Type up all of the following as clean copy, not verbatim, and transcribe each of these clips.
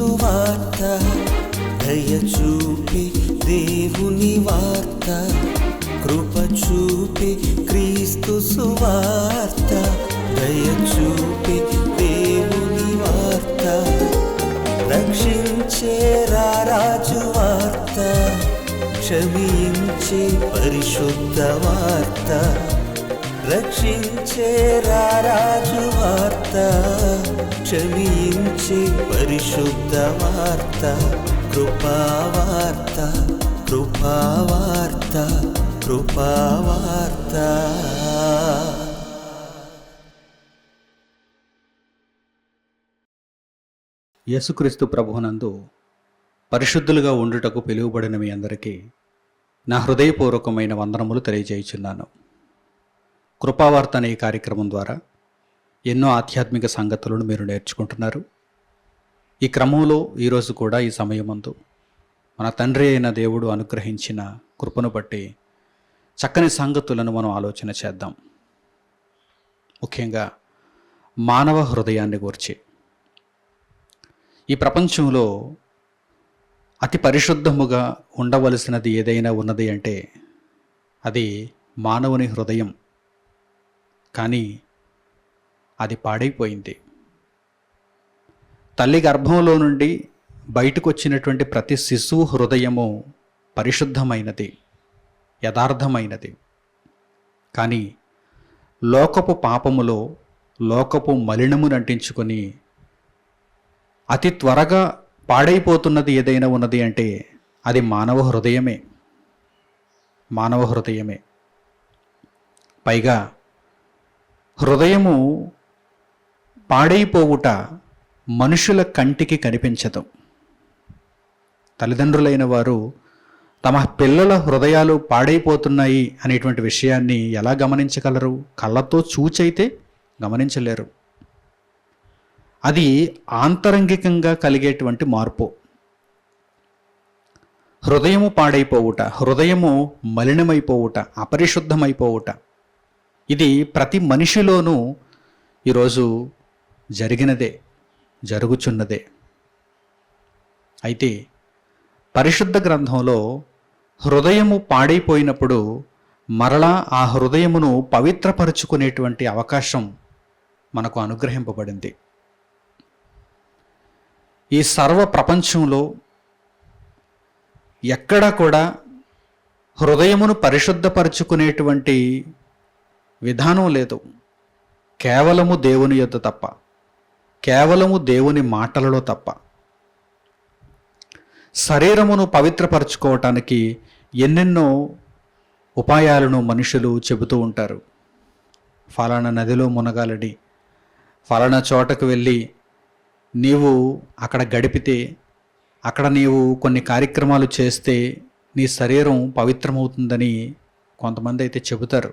సువార్త, దయ చూపి దేవుని వార్త, కృప చూపి క్రీస్తు సువార్త, దయ చూపి దేవుని వార్త, రక్షించే రారాజు వార్త, క్షమించే పరిశుద్ధ వార్త, రక్షించే రారాజు వార్త, క్షమించే పరిశుద్ధ వార్త, కృపావార్త, కృపావార్త, కృపావార్త. యేసుక్రీస్తు ప్రభువునందు పరిశుద్ధులుగా ఉండుటకు పిలువబడిన మీ అందరికీ నా హృదయపూర్వకమైన వందనములు తెలియజేయుచున్నాను. కృపావార్త అనే ఈ కార్యక్రమం ద్వారా ఎన్నో ఆధ్యాత్మిక సంగతులను మీరు నేర్చుకుంటున్నారు. ఈ క్రమంలో ఈరోజు కూడా ఈ సమయమందు మన తండ్రి అయిన దేవుడు అనుగ్రహించిన కృపను బట్టి చక్కని సంగతులను మనం ఆలోచన చేద్దాం. ముఖ్యంగా మానవ హృదయాన్ని గురించి. ఈ ప్రపంచంలో అతి పరిశుద్ధముగా ఉండవలసినది ఏదైనా ఉన్నది అంటే అది మానవుని హృదయం. కానీ అది పాడైపోయింది. తల్లి గర్భంలో నుండి బయటకు వచ్చినటువంటి ప్రతి శిశువు హృదయము పరిశుద్ధమైనది, యథార్థమైనది. కానీ లోకపు పాపములో లోకపు మలినమును అంటించుకొని అతి త్వరగా పాడైపోతున్నది ఏదైనా ఉన్నది అంటే అది మానవ హృదయమే. మానవ హృదయమే. పైగా హృదయము పాడైపోవుట మనుషుల కంటికి కనిపించదు. తల్లిదండ్రులైన వారు తమ పిల్లల హృదయాలు పాడైపోతున్నాయి అనేటువంటి విషయాన్ని ఎలా గమనించగలరు? కళ్ళతో చూచైతే గమనించలేరు. అది ఆంతరంగికంగా కలిగేటువంటి మార్పు. హృదయము పాడైపోవుట, హృదయము మలినమైపోవుట, అపరిశుద్ధమైపోవుట, ఇది ప్రతి మనిషిలోనూ ఈరోజు జరిగినదే, జరుగుచున్నదే. అయితే పరిశుద్ధ గ్రంథంలో హృదయము పాడైపోయినప్పుడు మరలా ఆ హృదయమును పవిత్రపరుచుకునేటువంటి అవకాశం మనకు అనుగ్రహింపబడింది. ఈ సర్వ ప్రపంచంలో ఎక్కడా కూడా హృదయమును పరిశుద్ధపరుచుకునేటువంటి విధానం లేదు. కేవలము దేవుని యొద్ద తప్ప, కేవలము దేవుని మాటలలో తప్ప. శరీరమును పవిత్రపరచుకోవటానికి ఎన్నెన్నో ఉపాయాలను మనుషులు చెబుతూ ఉంటారు. ఫలానా నదిలో మునగాలని, ఫలానా చోటకు వెళ్ళి నీవు అక్కడ గడిపితే, అక్కడ నీవు కొన్ని కార్యక్రమాలు చేస్తే నీ శరీరం పవిత్రమవుతుందని కొంతమంది అయితే చెబుతారు.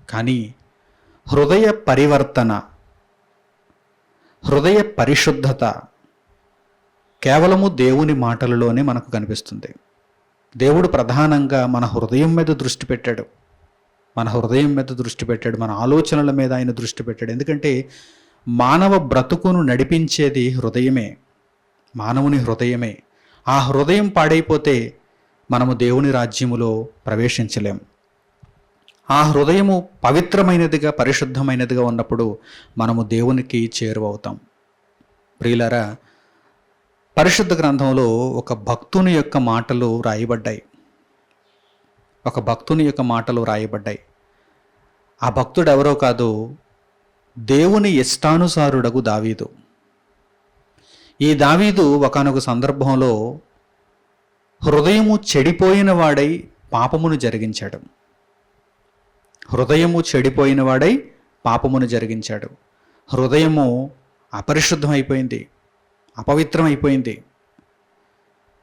కానీ హృదయ పరివర్తన, హృదయ పరిశుద్ధత కేవలము దేవుని మాటలలోనే మనకు కనిపిస్తుంది. దేవుడు ప్రధానంగా మన హృదయం మీద దృష్టి పెట్టాడు. మన హృదయం మీద దృష్టి పెట్టాడు, మన ఆలోచనల మీద ఆయన దృష్టి పెట్టాడు. ఎందుకంటే మానవ బ్రతుకును నడిపించేది హృదయమే, మానవుని హృదయమే. ఆ హృదయం పాడైపోతే మనము దేవుని రాజ్యములో ప్రవేశించలేం. ఆ హృదయము పవిత్రమైనదిగా, పరిశుద్ధమైనదిగా ఉన్నప్పుడు మనము దేవునికి చేరువవుతాం. ప్రియులారా, పరిశుద్ధ గ్రంథంలో ఒక భక్తుని యొక్క మాటలు రాయబడ్డాయి. ఒక భక్తుని యొక్క మాటలు రాయబడ్డాయి. ఆ భక్తుడు ఎవరో కాదు, దేవుని ఇష్టానుసారుడగు దావీదు. ఈ దావీదు ఒకానొక సందర్భంలో హృదయము చెడిపోయిన వాడై పాపమును జరిగించాడు. హృదయము చెడిపోయిన వాడై పాపమును జరిగించాడు. హృదయము అపరిశుద్ధమైపోయింది, అపవిత్రమైపోయింది.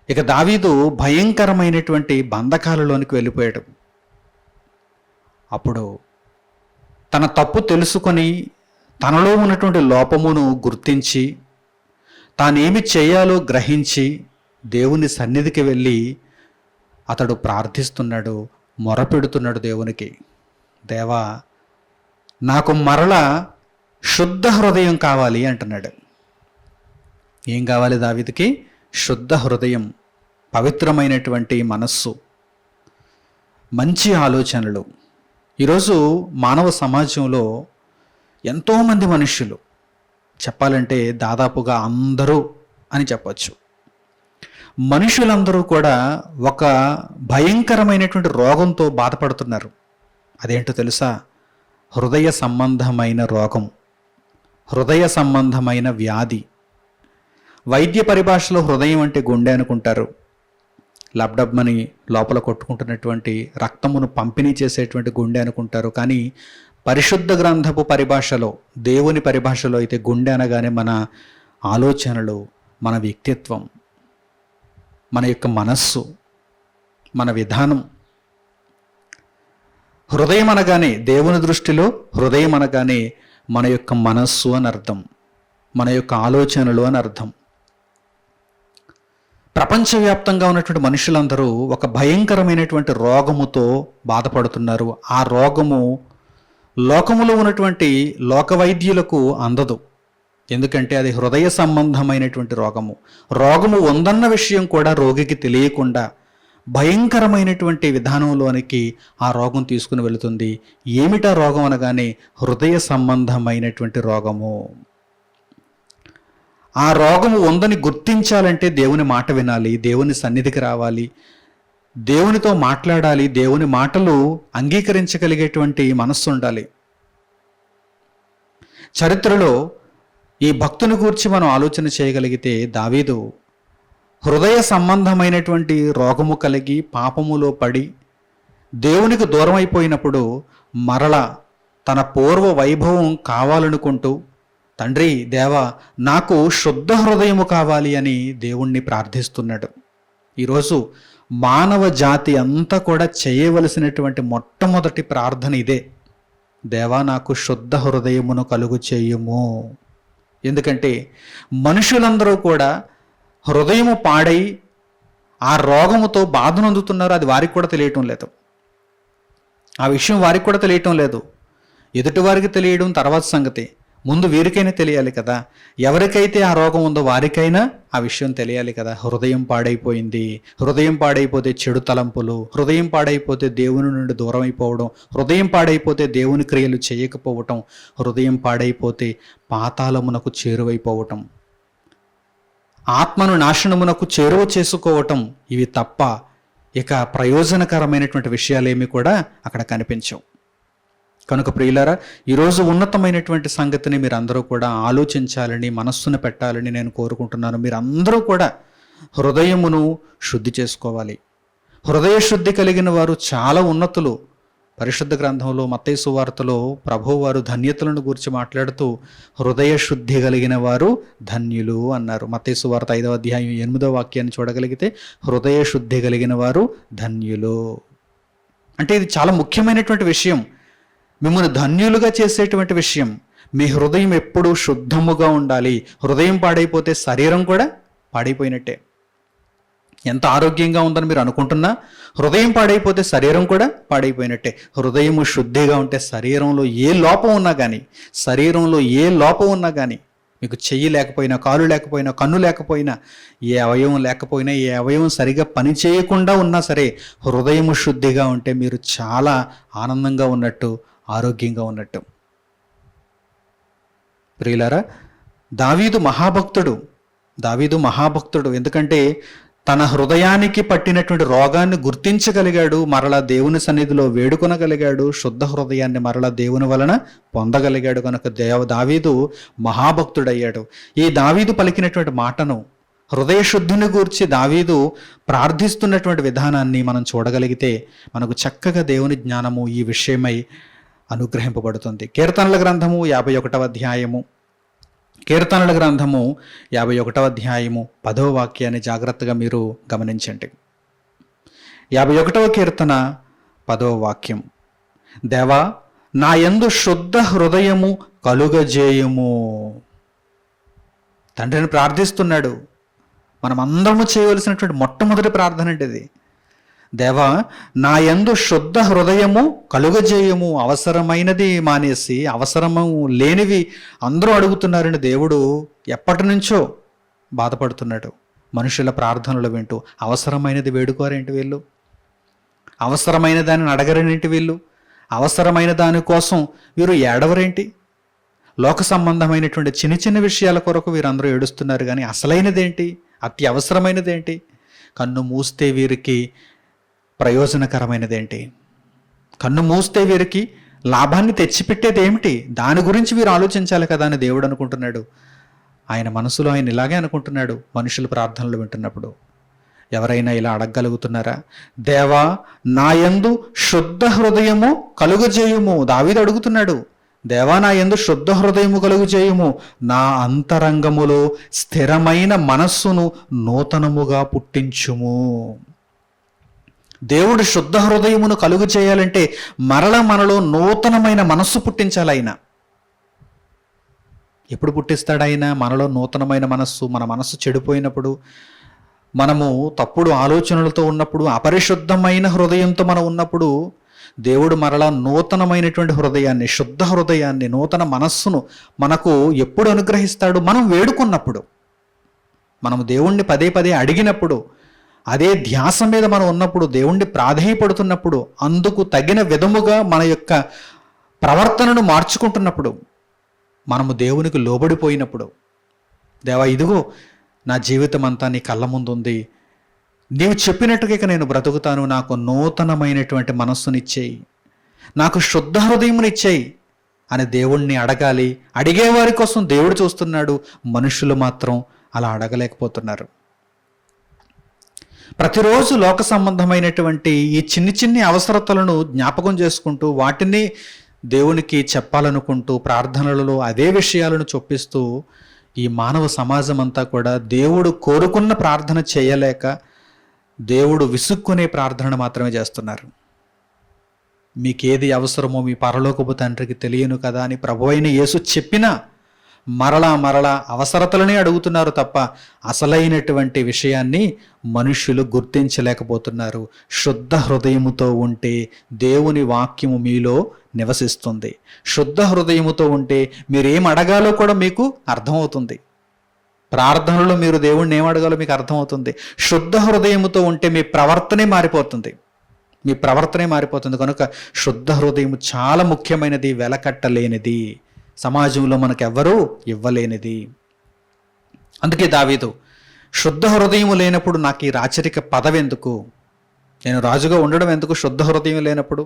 ఇక దావీదు భయంకరమైనటువంటి బంధకాలలోనికి వెళ్ళిపోయాడు. అప్పుడు తన తప్పు తెలుసుకొని, తనలో ఉన్నటువంటి లోపమును గుర్తించి, తానేమి చేయాలో గ్రహించి దేవుని సన్నిధికి వెళ్ళి అతడు ప్రార్థిస్తున్నాడు, మొరపెడుతున్నాడు దేవునికి. దేవా, నాకు మరలా శుద్ధ హృదయం కావాలి అంటున్నాడు. ఏం కావాలి దావీదుకి? శుద్ధ హృదయం, పవిత్రమైనటువంటి మనస్సు, మంచి ఆలోచనలు. ఈరోజు మానవ సమాజంలో ఎంతోమంది మనుష్యులు, చెప్పాలంటే దాదాపుగా అందరూ అని చెప్పచ్చు, మనుషులందరూ కూడా ఒక భయంకరమైనటువంటి రోగంతో బాధపడుతున్నారు. అదేంటో తెలుసా? హృదయ సంబంధమైన రోగం, హృదయ సంబంధమైన వ్యాధి. వైద్య పరిభాషలో హృదయం అంటే గుండె అనుకుంటారు. లబ్డబ్మని లోపల కొట్టుకుంటున్నటువంటి రక్తమును పంపిణీ చేసేటువంటి గుండె అనుకుంటారు. కానీ పరిశుద్ధ గ్రంథపు పరిభాషలో, దేవుని పరిభాషలో అయితే గుండె అనగానే మన ఆలోచనలు, మన వ్యక్తిత్వం, మన యొక్క మనస్సు, మన విధానం. హృదయం అనగానే, దేవుని దృష్టిలో హృదయం అనగానే మన యొక్క మనస్సు అని అర్థం, మన యొక్క ఆలోచనలు అని అర్థం. ప్రపంచవ్యాప్తంగా ఉన్నటువంటి మనుషులందరూ ఒక భయంకరమైనటువంటి రోగముతో బాధపడుతున్నారు. ఆ రోగము లోకములో ఉన్నటువంటి లోక వైద్యులకు అందదు. ఎందుకంటే అది హృదయ సంబంధమైనటువంటి రోగము. రోగము ఉందన్న విషయం కూడా రోగికి తెలియకుండా భయంకరమైనటువంటి విధానంలోనికి ఆ రోగం తీసుకుని వెళుతుంది. ఏమిటా రోగం అనగానే హృదయ సంబంధమైనటువంటి రోగము. ఆ రోగము ఉందని గుర్తించాలంటే దేవుని మాట వినాలి, దేవుని సన్నిధికి రావాలి, దేవునితో మాట్లాడాలి, దేవుని మాటలు అంగీకరించగలిగేటువంటి మనస్సు ఉండాలి. చరిత్రలో ఈ భక్తుని గూర్చి మనం ఆలోచన చేయగలిగితే, దావీదు హృదయ సంబంధమైనటువంటి రోగము కలిగి పాపములో పడి దేవునికి దూరం అయిపోయినప్పుడు మరల తన పూర్వ వైభవం కావాలనుకుంటూ, తండ్రి దేవా నాకు శుద్ధ హృదయము కావాలి అని దేవుణ్ణి ప్రార్థిస్తున్నాడు. ఈరోజు మానవ జాతి అంతా కూడా చేయవలసినటువంటి మొట్టమొదటి ప్రార్థన ఇదే: దేవా నాకు శుద్ధ హృదయమును కలుగు చేయుము. ఎందుకంటే మనుషులందరూ కూడా హృదయము పాడై ఆ రోగముతో బాధనందుతున్నారు. అది వారికి కూడా తెలియటం లేదు. ఆ విషయం వారికి కూడా తెలియటం లేదు. ఎదుటివారికి తెలియడం తర్వాత సంగతి, ముందు వీరికైనా తెలియాలి కదా. ఎవరికైతే ఆ రోగం ఉందో వారికైనా ఆ విషయం తెలియాలి కదా. హృదయం పాడైపోయింది. హృదయం పాడైపోతే చెడు తలంపులు, హృదయం పాడైపోతే దేవుని నుండి దూరం అయిపోవడం, హృదయం పాడైపోతే దేవుని క్రియలు చేయకపోవటం, హృదయం పాడైపోతే పాతాళమునకు చేరువైపోవటం, ఆత్మను నాశనమునకు చేరువ చేసుకోవటం. ఇవి తప్ప ఇక ప్రయోజనకరమైనటువంటి విషయాలేమి కూడా అక్కడ కనిపించవు. కనుక ప్రియులారా, ఈరోజు ఉన్నతమైనటువంటి సంగతిని మీరు అందరూ కూడా ఆలోచించాలని, మనస్సును పెట్టాలని నేను కోరుకుంటున్నాను. మీరు అందరూ కూడా హృదయమును శుద్ధి చేసుకోవాలి. హృదయ శుద్ధి కలిగిన వారు చాలా ఉన్నతులు. పరిశుద్ధ గ్రంథంలో మత్తయి సువార్తలో ప్రభువు వారు ధన్యతలను గురించి మాట్లాడుతూ హృదయ శుద్ధి కలిగిన వారు ధన్యులు అన్నారు. మత్తయి సువార్త 5వ అధ్యాయం 8వ వాక్యాన్ని చూడగలిగితే హృదయ శుద్ధి కలిగిన వారు ధన్యులు అంటే ఇది చాలా ముఖ్యమైనటువంటి విషయం. మిమ్మల్ని ధన్యులుగా చేసేటువంటి విషయం. మీ హృదయం ఎప్పుడూ శుద్ధముగా ఉండాలి. హృదయం పాడైపోతే శరీరం కూడా పాడైపోయినట్టే. ఎంత ఆరోగ్యంగా ఉందని మీరు అనుకుంటున్నా హృదయం పాడైపోతే శరీరం కూడా పాడైపోయినట్టే. హృదయము శుద్ధిగా ఉంటే శరీరంలో ఏ లోపం ఉన్నా కానీ మీకు చెయ్యి లేకపోయినా, కాలు లేకపోయినా, కన్ను లేకపోయినా, ఏ అవయవం సరిగా పని చేయకుండా ఉన్నా సరే హృదయము శుద్ధిగా ఉంటే మీరు చాలా ఆనందంగా ఉన్నట్టు, ఆరోగ్యంగా ఉన్నట్టు. ప్రియులారా, దావీదు మహాభక్తుడు. ఎందుకంటే తన హృదయానికి పట్టినటువంటి రోగాన్ని గుర్తించగలిగాడు, మరలా దేవుని సన్నిధిలో వేడుకొనగలిగాడు, శుద్ధ హృదయాన్ని మరలా దేవుని వలన పొందగలిగాడు. కనుక దావీదు మహాభక్తుడయ్యాడు. ఈ దావీదు పలికినటువంటి మాటను, హృదయ శుద్ధిని గూర్చి దావీదు ప్రార్థిస్తున్నటువంటి విధానాన్ని మనం చూడగలిగితే మనకు చక్కగా దేవుని జ్ఞానము ఈ విషయమై అనుగ్రహింపబడుతుంది. కీర్తనల గ్రంథము 51వ అధ్యాయము 10వ వాక్యాన్ని జాగ్రత్తగా మీరు గమనించండి. 51వ కీర్తన 10వ వాక్యం: దేవా నా యందు శుద్ధ హృదయము కలుగజేయుము. తండ్రిని ప్రార్థిస్తున్నాడు. మనం అందరము చేయవలసినటువంటి మొట్టమొదటి ప్రార్థన అంటే ఇది. దేవా నా యందు శుద్ధ హృదయము కలుగజేయము. అవసరమైనది మానేసి అవసరము లేనివి అందరూ అడుగుతున్నారని దేవుడు ఎప్పటి నుంచో బాధపడుతున్నాడు. మనుషుల ప్రార్థనలు వింటూ అవసరమైనది వేడుకోరేంటి వీళ్ళు? అవసరమైన దానిని అడగరేంటి వీళ్ళు? అవసరమైన దానికోసం వీరు ఏడవరేంటి? లోక సంబంధమైనటువంటి చిన్న చిన్న విషయాల కొరకు వీరందరూ ఏడుస్తున్నారు, కానీ అసలైనదేంటి, అతి అవసరమైనదేంటి, కన్ను మూస్తే వీరికి ప్రయోజనకరమైనదేంటి, కన్ను మూస్తే వీరికి లాభాన్ని తెచ్చిపెట్టేది ఏమిటి, దాని గురించి వీరు ఆలోచించాలి కదా అని దేవుడు అనుకుంటున్నాడు. ఆయన మనసులో ఆయన ఇలాగే అనుకుంటున్నాడు. మనుషుల ప్రార్థనలు వింటున్నప్పుడు ఎవరైనా ఇలా అడగగలుగుతున్నారా? దేవా, నా యందు శుద్ధ హృదయము కలుగజేయుము. దావీదు అడుగుతున్నాడు, దేవా, నా యందు శుద్ధ హృదయము కలుగజేయుము, నా అంతరంగములో స్థిరమైన మనస్సును నూతనముగా పుట్టించుము. దేవుడు శుద్ధ హృదయమును కలుగు చేయాలంటే మరల మనలో నూతనమైన మనస్సు పుట్టించాలి. ఆయన ఎప్పుడు పుట్టిస్తాడు? ఆయన మనలో నూతనమైన మనస్సు. మన మనస్సు చెడిపోయినప్పుడు, మనము తప్పుడు ఆలోచనలతో ఉన్నప్పుడు, అపరిశుద్ధమైన హృదయంతో మనం ఉన్నప్పుడు దేవుడు మరలా నూతనమైనటువంటి హృదయాన్ని, శుద్ధ హృదయాన్ని, నూతన మనస్సును మనకు ఎప్పుడు అనుగ్రహిస్తాడు? మనం వేడుకున్నప్పుడు, మనము దేవుణ్ణి పదే పదే అడిగినప్పుడు, అదే ధ్యాస మీద మనం ఉన్నప్పుడు, దేవుణ్ణి ప్రాధేయపడుతున్నప్పుడు, అందుకు తగిన విధముగా మన యొక్క ప్రవర్తనను మార్చుకుంటున్నప్పుడు, మనము దేవునికి లోబడిపోయినప్పుడు, దేవా, ఇదిగో నా జీవితం అంతా నీ కళ్ళ ముందు ఉంది, నీవు చెప్పినట్టుగా ఇక నేను బ్రతుకుతాను, నాకు నూతనమైనటువంటి మనస్సునిచ్చేయి, నాకు శుద్ధ హృదయమునిచ్చేయి అని దేవుణ్ణి అడగాలి. అడిగేవారి కోసం దేవుడు చూస్తున్నాడు. మనుషులు మాత్రం అలా అడగలేకపోతున్నారు. ప్రతిరోజు లోక సంబంధమైనటువంటి ఈ చిన్ని చిన్ని అవసరతలను జ్ఞాపకం చేసుకుంటూ, వాటిని దేవునికి చెప్పాలనుకుంటూ, ప్రార్థనలలో అదే విషయాలను చొప్పిస్తూ ఈ మానవ సమాజం అంతా కూడా దేవుడు కోరుకున్న ప్రార్థన చేయలేక దేవుడు విసుక్కునే ప్రార్థన మాత్రమే చేస్తున్నారు. మీకేది అవసరమో మీ పరలోకపు తండ్రికి తెలియను కదా అని ప్రభువైన యేసు చెప్పినా మరలా అవసరతలనే అడుగుతున్నారు తప్ప అసలైనటువంటి విషయాన్ని మనుష్యులు గుర్తించలేకపోతున్నారు. శుద్ధ హృదయముతో ఉంటే దేవుని వాక్యము మీలో నివసిస్తుంది. శుద్ధ హృదయముతో ఉంటే మీరేం అడగాలో కూడా మీకు అర్థమవుతుంది. ప్రార్థనలో మీరు దేవుణ్ణి ఏం అడగాలో మీకు అర్థమవుతుంది. శుద్ధ హృదయముతో ఉంటే మీ ప్రవర్తనే మారిపోతుంది. మీ ప్రవర్తనే మారిపోతుంది. కనుక శుద్ధ హృదయము చాలా ముఖ్యమైనది, వెలకట్టలేనిది, సమాజంలో మనకెవ్వరూ ఇవ్వలేనిది. అందుకే దావీదు, శుద్ధ హృదయము లేనప్పుడు నాకు ఈ రాచరిక పదవి ఎందుకు, నేను రాజుగా ఉండడం ఎందుకు, శుద్ధ హృదయం లేనప్పుడు,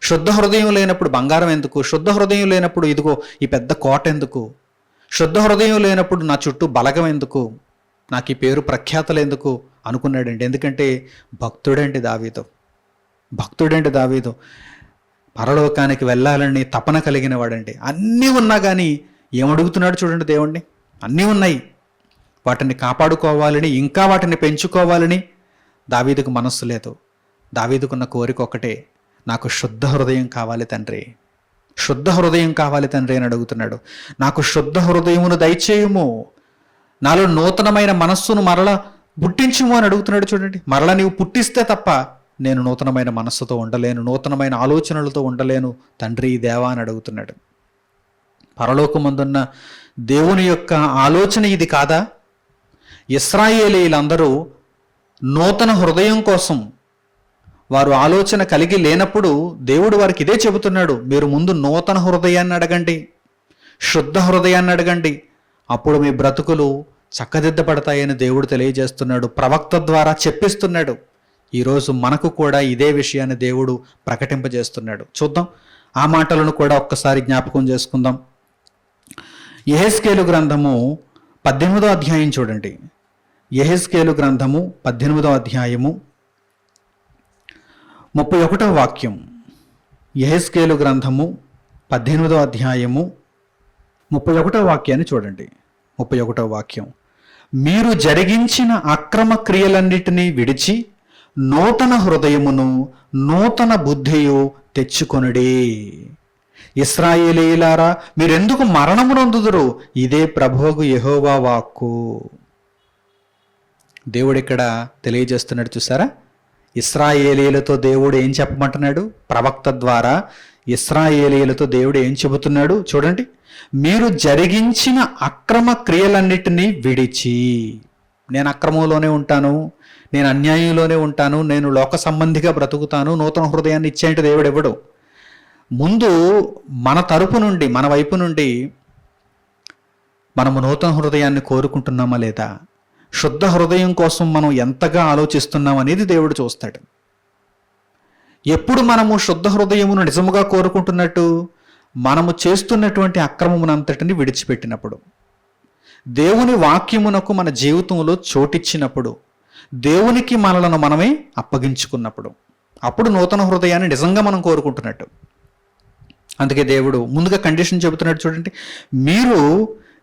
శుద్ధ హృదయం లేనప్పుడు బంగారం ఎందుకు, శుద్ధ హృదయం లేనప్పుడు ఇదిగో ఈ పెద్ద కోట ఎందుకు, శుద్ధ హృదయం లేనప్పుడు నా చుట్టూ బలగం ఎందుకు, నాకు ఈ పేరు ప్రఖ్యాతలు ఎందుకు అనుకున్నాడండి. ఎందుకంటే భక్తుడండి దావీదు, పరలోకానికి వెళ్ళాలని తపన కలిగిన వాడండి. అన్నీ ఉన్నా కానీ ఏమడుగుతున్నాడు చూడండి దేవుణ్ణి. అన్నీ ఉన్నాయి, వాటిని కాపాడుకోవాలని, ఇంకా వాటిని పెంచుకోవాలని దావీదుకు మనస్సు లేదు. దావీదుకున్న కోరిక ఒకటే, నాకు శుద్ధ హృదయం కావాలి తండ్రి, శుద్ధ హృదయం కావాలి తండ్రి అని అడుగుతున్నాడు. నాకు శుద్ధ హృదయమును దయచేయుము, నాలో నూతనమైన మనస్సును మరలా పుట్టించుము అని అడుగుతున్నాడు చూడండి. మరలా నీవు పుట్టిస్తే తప్ప నేను నూతనమైన మనస్సుతో ఉండలేను, నూతనమైన ఆలోచనలతో ఉండలేను తండ్రి దేవా అని అడుగుతున్నాడు. పరలోకమందున్న దేవుని యొక్క ఆలోచన ఇది కాదా? ఇశ్రాయేలీయులందరూ నూతన హృదయం కోసం వారు ఆలోచన కలిగి లేనప్పుడు దేవుడు వారికి ఇదే చెబుతున్నాడు, మీరు ముందు నూతన హృదయాన్ని అడగండి, శుద్ధ హృదయాన్ని అడగండి, అప్పుడు మీ బ్రతుకులు చక్కదిద్దపడతాయని దేవుడు తెలియజేస్తున్నాడు, ప్రవక్త ద్వారా చెప్పిస్తున్నాడు. ఈరోజు మనకు కూడా ఇదే విషయాన్ని దేవుడు ప్రకటింపజేస్తున్నాడు. చూద్దాం, ఆ మాటలను కూడా ఒక్కసారి జ్ఞాపకం చేసుకుందాం. యెహెజ్కేలు గ్రంథము 18వ అధ్యాయం చూడండి. యెహెజ్కేలు గ్రంథము 18వ అధ్యాయము 31వ వాక్యం. యెహెజ్కేలు గ్రంథము 18వ అధ్యాయము 31వ వాక్యాన్ని చూడండి. 31వ వాక్యం, మీరు జరిగించిన అక్రమ క్రియలన్నిటినీ విడిచి నూతన హృదయమును నూతన బుద్ధియు తెచ్చుకొనుడి. ఇశ్రాయేలీయులారా, మీరెందుకు మరణమునొందుదురు? ఇదే ప్రభువు యెహోవా వాక్కు. దేవుడు ఇక్కడ తెలియజేస్తున్నాడు చూసారా? ఇశ్రాయేలీయులతో దేవుడు ఏం చెప్పమంటున్నాడు? ప్రవక్త ద్వారా ఇశ్రాయేలీయులతో దేవుడు ఏం చెబుతున్నాడు చూడండి. మీరు జరిగించిన అక్రమ క్రియలన్నిటినీ విడిచి, నేను అక్రమంలోనే ఉంటాను, నేను అన్యాయంలోనే ఉంటాను, నేను లోక సంబంధిగా బ్రతుకుతాను, నూతన హృదయాన్ని ఇచ్చేంటి దేవుడు ఎవడు. ముందు మన తరపు నుండి, మన వైపు నుండి మనము నూతన హృదయాన్ని కోరుకుంటున్నామా లేదా, శుద్ధ హృదయం కోసం మనం ఎంతగా ఆలోచిస్తున్నాం అనేది దేవుడు చూస్తాడు. ఎప్పుడు మనము శుద్ధ హృదయమును నిజముగా కోరుకుంటున్నట్టు, మనము చేస్తున్నటువంటి అక్రమమునంతటిని విడిచిపెట్టినప్పుడు, దేవుని వాక్యమునకు మన జీవితంలో చోటిచ్చినప్పుడు, దేవునికి మనలను మనమే అప్పగించుకున్నప్పుడు, అప్పుడు నూతన హృదయాన్ని నిజంగా మనం కోరుకుంటున్నట్టు. అందుకే దేవుడు ముందుగా కండిషన్ చెబుతున్నాడు చూడండి, మీరు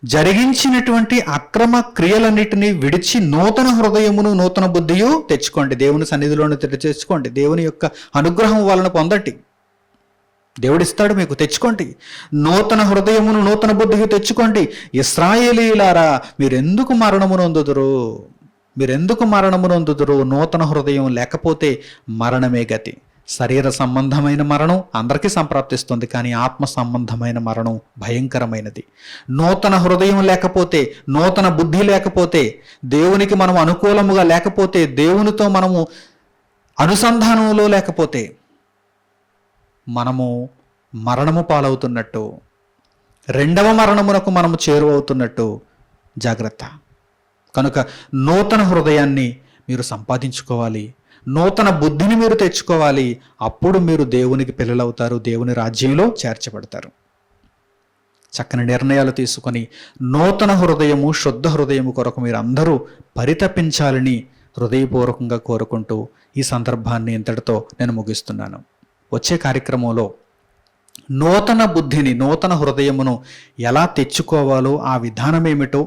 జరిగించినటువంటి అక్రమ క్రియలన్నిటినీ విడిచి నూతన హృదయమును నూతన బుద్ధియు తెచ్చుకోండి. దేవుని సన్నిధిలోనే తెచ్చుకోండి, దేవుని యొక్క అనుగ్రహం వలన పొందండి. దేవుడిస్తాడు మీకు, తెచ్చుకోండి. నూతన హృదయమును నూతన బుద్ధియు తెచ్చుకోండి. ఇశ్రాయేలీయులారా, మీరెందుకు మరణమునొందుదురు, మీరెందుకు మరణమునొందుదురు? నూతన హృదయం లేకపోతే మరణమే గతి. శరీర సంబంధమైన మరణం అందరికీ సంప్రాప్తిస్తుంది, కానీ ఆత్మ సంబంధమైన మరణం భయంకరమైనది. నూతన హృదయం లేకపోతే, నూతన బుద్ధి లేకపోతే, దేవునికి మనం అనుకూలముగా లేకపోతే, దేవునితో మనము అనుసంధానంలో లేకపోతే మనము మరణము పాలవుతున్నట్టు, రెండవ మరణమునకు మనము చేరువవుతున్నట్టు. జాగ్రత్త. కనుక నూతన హృదయాన్ని మీరు సంపాదించుకోవాలి, నూతన బుద్ధిని మీరు తెచ్చుకోవాలి. అప్పుడు మీరు దేవునికి పిల్లలవుతారు, దేవుని రాజ్యంలో చేర్చబడతారు. చక్కని నిర్ణయాలు తీసుకొని నూతన హృదయము, శుద్ధ హృదయము కొరకు మీరు అందరూ పరితపించాలని హృదయపూర్వకంగా కోరుకుంటూ ఈ సందర్భాన్ని ఇంతటితో నేను ముగిస్తున్నాను. వచ్చే కార్యక్రమంలో నూతన బుద్ధిని, నూతన హృదయమును ఎలా తెచ్చుకోవాలో, ఆ విధానం ఏమిటో,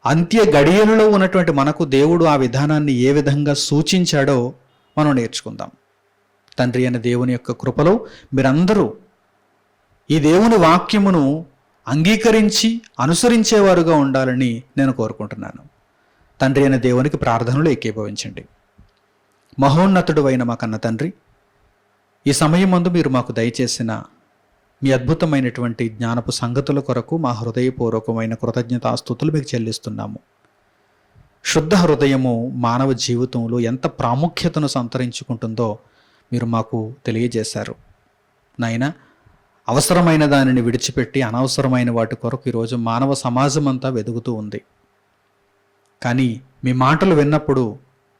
అంత్య గడియలలో ఉన్నటువంటి మనకు దేవుడు ఆ విధానాన్ని ఏ విధంగా సూచించాడో మనం నేర్చుకుందాం. తండ్రి అయిన దేవుని యొక్క కృపలో మీరందరూ ఈ దేవుని వాక్యమును అంగీకరించి అనుసరించేవారుగా ఉండాలని నేను కోరుకుంటున్నాను. తండ్రి అయిన దేవునికి ప్రార్థనలు ఏకీభవించండి. మహోన్నతుడు అయిన మా కన్న తండ్రి, ఈ సమయమందు మీరు మాకు దయచేసిన మీ అద్భుతమైనటువంటి జ్ఞానపు సంగతుల కొరకు మా హృదయపూర్వకమైన కృతజ్ఞతాస్తుతులు మీకు చెల్లిస్తున్నాము. శుద్ధ హృదయము మానవ జీవితంలో ఎంత ప్రాముఖ్యతను సంతరించుకుంటుందో మీరు మాకు తెలియజేశారు. నాయన, అవసరమైన దానిని విడిచిపెట్టి అనవసరమైన వాటి కొరకు ఈరోజు మానవ సమాజం అంతా వెదుగుతూ ఉంది. కానీ మీ మాటలు విన్నప్పుడు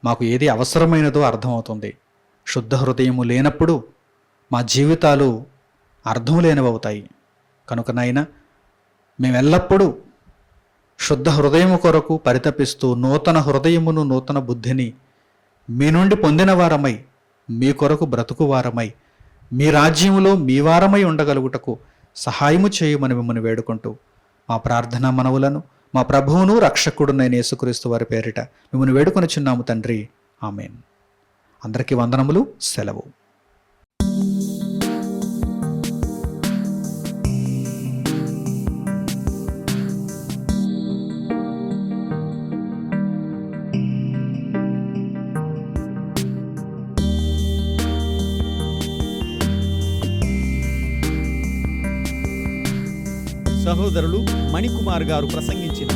మాకు ఏది అవసరమైనదో అర్థమవుతుంది. శుద్ధ హృదయము లేనప్పుడు మా జీవితాలు అర్థం లేనివవుతాయి. కనుక నాయన, మేమెల్లప్పుడూ శుద్ధ హృదయము కొరకు పరితపిస్తూ నూతన హృదయమును, నూతన బుద్ధిని మీ నుండి పొందిన వారమై, మీ కొరకు బ్రతుకువారమై, మీ రాజ్యములో మీ వారమై ఉండగలుగుటకు సహాయము చేయమని మిమ్మల్ని వేడుకుంటూ మా ప్రార్థనా మనవులను మా ప్రభువును రక్షకుడునైన యేసుక్రీస్తు వారి పేరిట మిమ్మల్ని వేడుకొనుచున్నాము తండ్రి. ఆమేన్. అందరికీ వందనములు. సెలవు. సహోదరులు మణికుమార్ గారు ప్రసంగించిన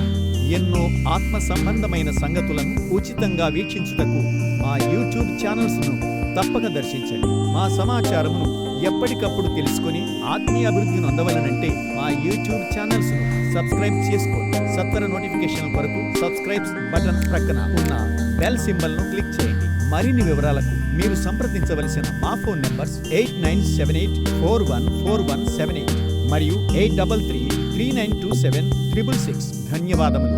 ఎన్నో ఆత్మ సంబంధమైన సంగతులను ఉచితంగా వీక్షించుటకు మా యూట్యూబ్ ఛానల్స్ను తప్పక దర్శించండి. మా సమాచారమును ఎప్పటికప్పుడు తెలుసుకొని ఆత్మీయ అభివృద్ధి నొందవలనంటే మా యూట్యూబ్ ఛానల్స్ను సబ్స్క్రైబ్ చేసుకోండి. సత్వర నోటిఫికేషన్ కొరకు సబ్స్క్రైబ్స్ బటన్ ప్రక్కన ఉన్న బెల్ సింబల్ను క్లిక్ చేయండి. మరిన్ని వివరాలకు మీరు సంప్రదించవలసిన మా ఫోన్ నంబర్స్ 8978414178 మరియు 8333927666. ధన్యవాదములు.